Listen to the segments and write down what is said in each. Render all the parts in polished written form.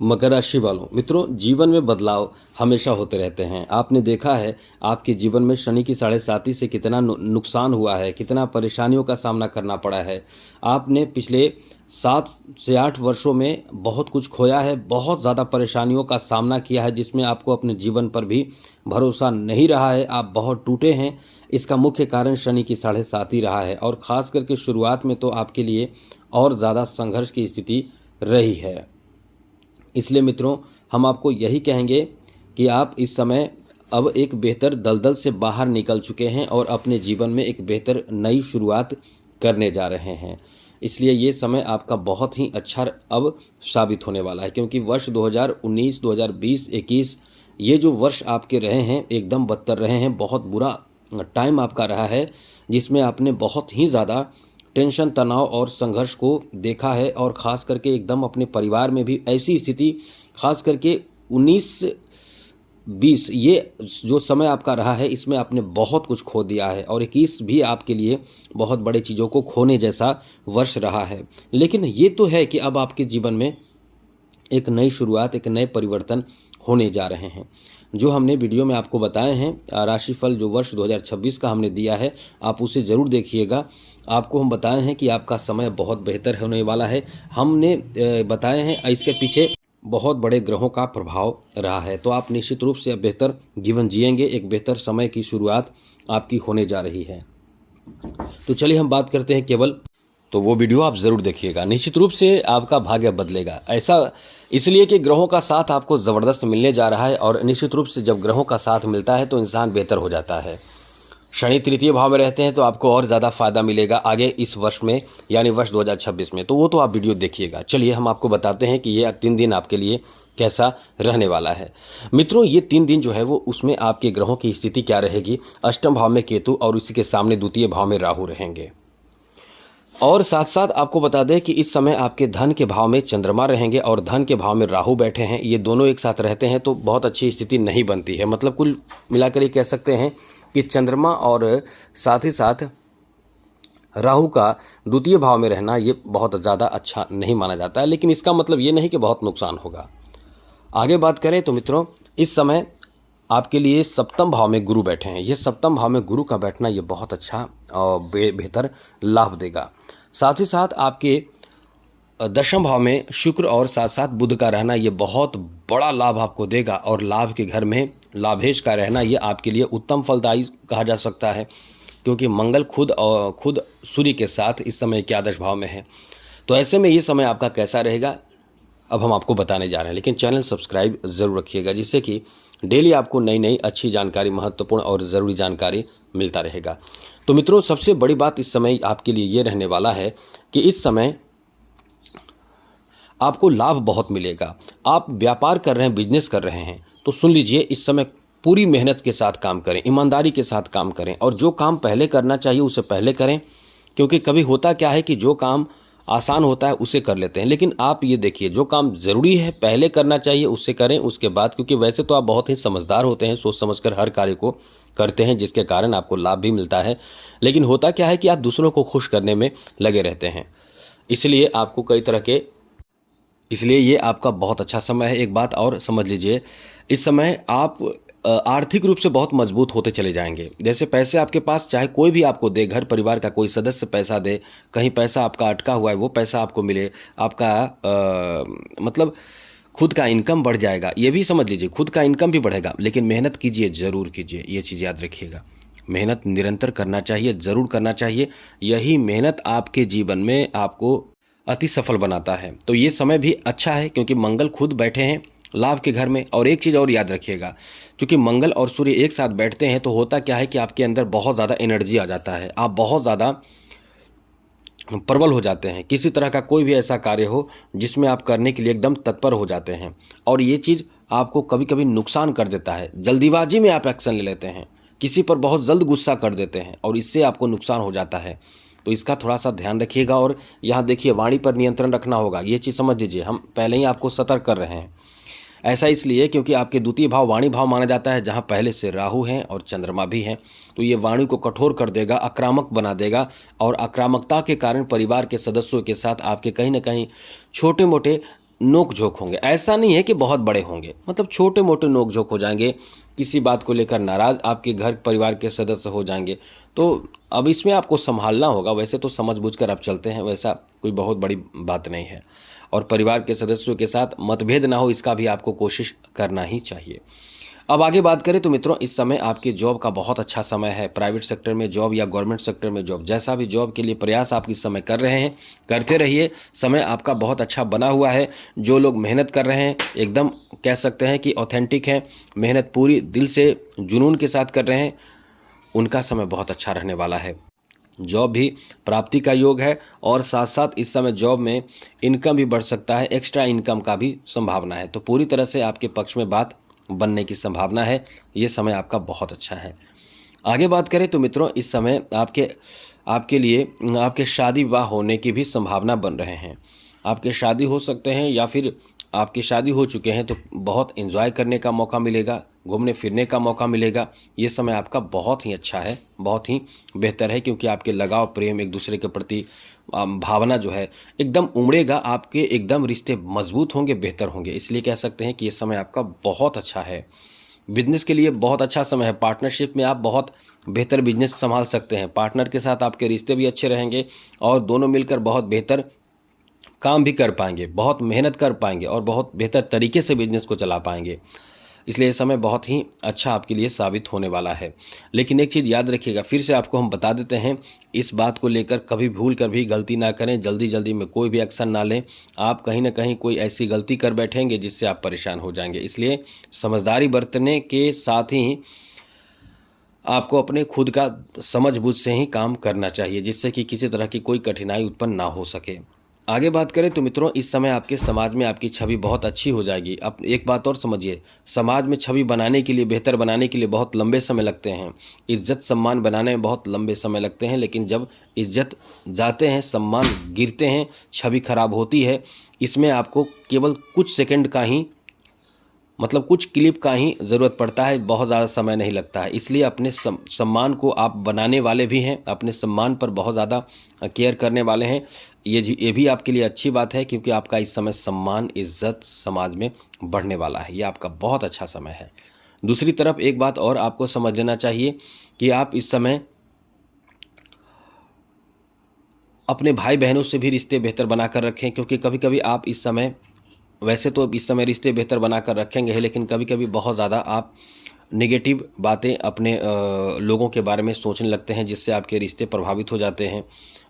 मकर राशि वालों मित्रों, जीवन में बदलाव हमेशा होते रहते हैं। आपने देखा है आपके जीवन में शनि की 7.5 से कितना नुकसान हुआ है, कितना परेशानियों का सामना करना पड़ा है। आपने पिछले 7 से 8 वर्षों में बहुत कुछ खोया है, बहुत ज़्यादा परेशानियों का सामना किया है, जिसमें आपको अपने जीवन पर भी भरोसा नहीं रहा है। आप बहुत टूटे हैं। इसका मुख्य कारण शनि की 7.5 ही रहा है, और ख़ास करके शुरुआत में तो आपके लिए और ज़्यादा संघर्ष की स्थिति रही है। इसलिए मित्रों, हम आपको यही कहेंगे कि आप इस समय अब एक बेहतर दलदल से बाहर निकल चुके हैं और अपने जीवन में एक बेहतर नई शुरुआत करने जा रहे हैं। इसलिए ये समय आपका बहुत ही अच्छा अब साबित होने वाला है, क्योंकि वर्ष 2019, 2020, 21 ये जो वर्ष आपके रहे हैं एकदम बदतर रहे हैं। बहुत बुरा टाइम आपका रहा है, जिसमें आपने बहुत ही ज़्यादा टेंशन, तनाव और संघर्ष को देखा है। और ख़ास करके एकदम अपने परिवार में भी ऐसी स्थिति, ख़ास करके 19-20 ये जो समय आपका रहा है, इसमें आपने बहुत कुछ खो दिया है, और 21 भी आपके लिए बहुत बड़े चीज़ों को खोने जैसा वर्ष रहा है। लेकिन ये तो है कि अब आपके जीवन में एक नई शुरुआत, एक नए परिवर्तन होने जा रहे हैं। जो हमने वीडियो में आपको बताए हैं राशिफल, जो वर्ष 2026 का हमने दिया है, आप उसे ज़रूर देखिएगा। आपको हम बताए हैं कि आपका समय बहुत बेहतर होने वाला है। हमने बताए हैं इसके पीछे बहुत बड़े ग्रहों का प्रभाव रहा है। तो आप निश्चित रूप से बेहतर जीवन जिएंगे, एक बेहतर समय की शुरुआत आपकी होने जा रही है। तो चलिए हम बात करते हैं केवल, तो वो वीडियो आप ज़रूर देखिएगा। निश्चित रूप से आपका भाग्य बदलेगा, ऐसा इसलिए कि ग्रहों का साथ आपको ज़बरदस्त मिलने जा रहा है। और निश्चित रूप से जब ग्रहों का साथ मिलता है तो इंसान बेहतर हो जाता है। शनि तृतीय भाव में रहते हैं तो आपको और ज़्यादा फायदा मिलेगा आगे इस वर्ष में, यानी वर्ष 2026 में। तो वो तो आप वीडियो देखिएगा। चलिए हम आपको बताते हैं कि ये 3 दिन आपके लिए कैसा रहने वाला है। मित्रों, ये 3 दिन जो है वो उसमें आपके ग्रहों की स्थिति क्या रहेगी। अष्टम भाव में केतु और उसी के सामने द्वितीय भाव में राहु रहेंगे। और साथ साथ आपको बता दें कि इस समय आपके धन के भाव में चंद्रमा रहेंगे और धन के भाव में राहु बैठे हैं। ये दोनों एक साथ रहते हैं तो बहुत अच्छी स्थिति नहीं बनती है। मतलब कुल मिलाकर ये कह सकते हैं कि चंद्रमा और साथ ही साथ राहु का द्वितीय भाव में रहना ये बहुत ज़्यादा अच्छा नहीं माना जाता है। लेकिन इसका मतलब ये नहीं कि बहुत नुकसान होगा। आगे बात करें तो मित्रों, इस समय आपके लिए सप्तम भाव में गुरु बैठे हैं। ये सप्तम भाव में गुरु का बैठना ये बहुत अच्छा और बेहतर लाभ देगा। साथ ही साथ आपके दशम भाव में शुक्र और साथ साथ बुध का रहना ये बहुत बड़ा लाभ आपको देगा। और लाभ के घर में लाभेश का रहना ये आपके लिए उत्तम फलदायी कहा जा सकता है, क्योंकि मंगल खुद सूर्य के साथ इस समय 11 भाव में है। तो ऐसे में ये समय आपका कैसा रहेगा अब हम आपको बताने जा रहे हैं। लेकिन चैनल सब्सक्राइब ज़रूर रखिएगा, जिससे कि डेली आपको नई नई अच्छी जानकारी, महत्वपूर्ण और ज़रूरी जानकारी मिलता रहेगा। तो मित्रों, सबसे बड़ी बात इस समय आपके लिए ये रहने वाला है कि इस समय आपको लाभ बहुत मिलेगा। आप व्यापार कर रहे हैं, बिजनेस कर रहे हैं, तो सुन लीजिए, इस समय पूरी मेहनत के साथ काम करें, ईमानदारी के साथ काम करें, और जो काम पहले करना चाहिए उसे पहले करें। क्योंकि कभी होता क्या है कि जो काम आसान होता है उसे कर लेते हैं, लेकिन आप ये देखिए, जो काम ज़रूरी है पहले करना चाहिए उसे करें उसके बाद। क्योंकि वैसे तो आप बहुत ही समझदार होते हैं, सोच समझकर हर कार्य को करते हैं, जिसके कारण आपको लाभ भी मिलता है। लेकिन होता क्या है कि आप दूसरों को खुश करने में लगे रहते हैं। इसलिए आपको कई तरह के इसलिए ये आपका बहुत अच्छा समय है। एक बात और समझ लीजिए, इस समय आप आर्थिक रूप से बहुत मजबूत होते चले जाएंगे। जैसे पैसे आपके पास चाहे कोई भी आपको दे, घर परिवार का कोई सदस्य पैसा दे, कहीं पैसा आपका अटका हुआ है वो पैसा आपको मिले, आपका मतलब खुद का इनकम बढ़ जाएगा। ये भी समझ लीजिए, खुद का इनकम भी बढ़ेगा। लेकिन मेहनत कीजिए, ज़रूर कीजिए, ये चीज़ याद रखिएगा। मेहनत निरंतर करना चाहिए, ज़रूर करना चाहिए। यही मेहनत आपके जीवन में आपको अति सफल बनाता है। तो ये समय भी अच्छा है, क्योंकि मंगल खुद बैठे हैं लाभ के घर में। और एक चीज़ और याद रखिएगा, क्योंकि मंगल और सूर्य एक साथ बैठते हैं तो होता क्या है कि आपके अंदर बहुत ज़्यादा एनर्जी आ जाता है। आप बहुत ज़्यादा प्रबल हो जाते हैं। किसी तरह का कोई भी ऐसा कार्य हो जिसमें आप करने के लिए एकदम तत्पर हो जाते हैं, और ये चीज़ आपको कभी कभी नुकसान कर देता है। जल्दीबाजी में आप एक्शन ले लेते हैं, किसी पर बहुत जल्द गुस्सा कर देते हैं, और इससे आपको नुकसान हो जाता है। तो इसका थोड़ा सा ध्यान रखिएगा। और यहाँ देखिए, वाणी पर नियंत्रण रखना होगा। ये चीज़ समझ लीजिए, हम पहले ही आपको सतर्क कर रहे हैं। ऐसा इसलिए क्योंकि आपके द्वितीय भाव वाणी भाव माना जाता है, जहाँ पहले से राहु हैं और चंद्रमा भी हैं। तो ये वाणी को कठोर कर देगा, आक्रामक बना देगा। और आक्रामकता के कारण परिवार के सदस्यों के साथ आपके कहीं ना कहीं छोटे मोटे नोक झोंक होंगे। ऐसा नहीं है कि बहुत बड़े होंगे, मतलब छोटे मोटे नोक झोंक हो जाएंगे, किसी बात को लेकर नाराज़ आपके घर परिवार के सदस्य हो जाएंगे। तो अब इसमें आपको संभालना होगा। वैसे तो समझ बूझ कर आप चलते हैं, वैसा कोई बहुत बड़ी बात नहीं है। और परिवार के सदस्यों के साथ मतभेद ना हो, इसका भी आपको कोशिश करना ही चाहिए। अब आगे बात करें तो मित्रों, इस समय आपके जॉब का बहुत अच्छा समय है। प्राइवेट सेक्टर में जॉब या गवर्नमेंट सेक्टर में जॉब, जैसा भी जॉब के लिए प्रयास आप इस समय कर रहे हैं, करते रहिए। समय आपका बहुत अच्छा बना हुआ है। जो लोग मेहनत कर रहे हैं, एकदम कह सकते हैं कि ऑथेंटिक हैं, मेहनत पूरी दिल से जुनून के साथ कर रहे हैं, उनका समय बहुत अच्छा रहने वाला है। जॉब भी प्राप्ति का योग है और साथ साथ इस समय जॉब में इनकम भी बढ़ सकता है, एक्स्ट्रा इनकम का भी संभावना है। तो पूरी तरह से आपके पक्ष में बात बनने की संभावना है। ये समय आपका बहुत अच्छा है। आगे बात करें तो मित्रों, इस समय आपके लिए आपके शादी विवाह होने की भी संभावना बन रहे हैं। आपके शादी हो सकते हैं या फिर आपकी शादी हो चुके हैं, तो बहुत एंजॉय करने का मौका मिलेगा, घूमने फिरने का मौका मिलेगा। ये समय आपका बहुत ही अच्छा है, बहुत ही बेहतर है, क्योंकि आपके लगाव प्रेम एक दूसरे के प्रति भावना जो है एकदम उमड़ेगा। आपके एकदम रिश्ते मजबूत होंगे, बेहतर होंगे। इसलिए कह सकते हैं कि ये समय आपका बहुत अच्छा है। बिजनेस के लिए बहुत अच्छा समय है। पार्टनरशिप में आप बहुत बेहतर बिजनेस संभाल सकते हैं। पार्टनर के साथ आपके रिश्ते भी अच्छे रहेंगे और दोनों मिलकर बहुत बेहतर काम भी कर पाएंगे, बहुत मेहनत कर पाएंगे और बहुत बेहतर तरीके से बिजनेस को चला पाएंगे। इसलिए ये समय बहुत ही अच्छा आपके लिए साबित होने वाला है। लेकिन एक चीज़ याद रखिएगा, फिर से आपको हम बता देते हैं, इस बात को लेकर कभी भूल कर भी गलती ना करें, जल्दी जल्दी में कोई भी एक्शन ना लें। आप कहीं ना कहीं कोई ऐसी गलती कर बैठेंगे जिससे आप परेशान हो जाएंगे। इसलिए समझदारी बरतने के साथ ही आपको अपने खुद का समझ बूझ से ही काम करना चाहिए, जिससे कि किसी तरह की कोई कठिनाई उत्पन्न ना हो सके। आगे बात करें तो मित्रों, इस समय आपके समाज में आपकी छवि बहुत अच्छी हो जाएगी। अब एक बात और समझिए, समाज में छवि बनाने के लिए, बेहतर बनाने के लिए बहुत लंबे समय लगते हैं। इज्जत सम्मान बनाने में बहुत लंबे समय लगते हैं, लेकिन जब इज्जत जाते हैं, सम्मान गिरते हैं, छवि खराब होती है, इसमें आपको केवल कुछ सेकंड का ही, मतलब कुछ क्लिप का ही ज़रूरत पड़ता है, बहुत ज़्यादा समय नहीं लगता है। इसलिए अपने सम्मान को आप बनाने वाले भी हैं, अपने सम्मान पर बहुत ज़्यादा केयर करने वाले हैं। ये भी आपके लिए अच्छी बात है, क्योंकि आपका इस समय सम्मान इज्जत समाज में बढ़ने वाला है। ये आपका बहुत अच्छा समय है। दूसरी तरफ एक बात और आपको समझ लेना चाहिए कि आप इस समय अपने भाई बहनों से भी रिश्ते बेहतर बनाकर रखें, क्योंकि कभी कभी आप इस समय, वैसे तो इस समय रिश्ते बेहतर बनाकर रखेंगे, लेकिन कभी कभी बहुत ज़्यादा आप नेगेटिव बातें अपने लोगों के बारे में सोचने लगते हैं, जिससे आपके रिश्ते प्रभावित हो जाते हैं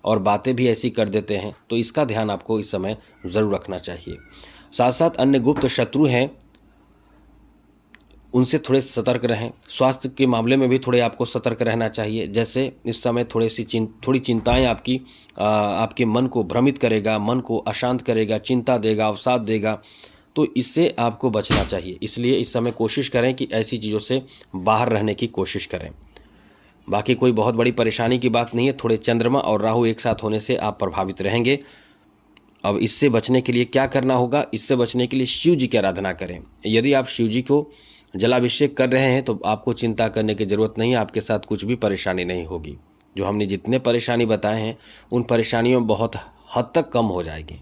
और बातें भी ऐसी कर देते हैं। तो इसका ध्यान आपको इस समय ज़रूर रखना चाहिए। साथ साथ अन्य गुप्त शत्रु हैं, उनसे थोड़े सतर्क रहें। स्वास्थ्य के मामले में भी थोड़े आपको सतर्क रहना चाहिए। जैसे इस समय थोड़ी चिंताएं आपके मन को भ्रमित करेगा, मन को अशांत करेगा, चिंता देगा, अवसाद देगा, तो इससे आपको बचना चाहिए। इसलिए इस समय कोशिश करें कि ऐसी चीज़ों से बाहर रहने की कोशिश करें। बाकी कोई बहुत बड़ी परेशानी की बात नहीं है। थोड़े चंद्रमा और राहु एक साथ होने से आप प्रभावित रहेंगे। अब इससे बचने के लिए क्या करना होगा? इससे बचने के लिए शिव जी की आराधना करें। यदि आप शिव जी को जलाभिषेक कर रहे हैं तो आपको चिंता करने की ज़रूरत नहीं है, आपके साथ कुछ भी परेशानी नहीं होगी। जो हमने जितने परेशानी बताए हैं, उन परेशानियों बहुत हद तक कम हो जाएगी।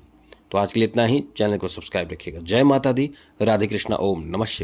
तो आज के लिए इतना ही। चैनल को सब्सक्राइब रखिएगा। जय माता दी, राधे कृष्णा, ओम नमः शिवाय।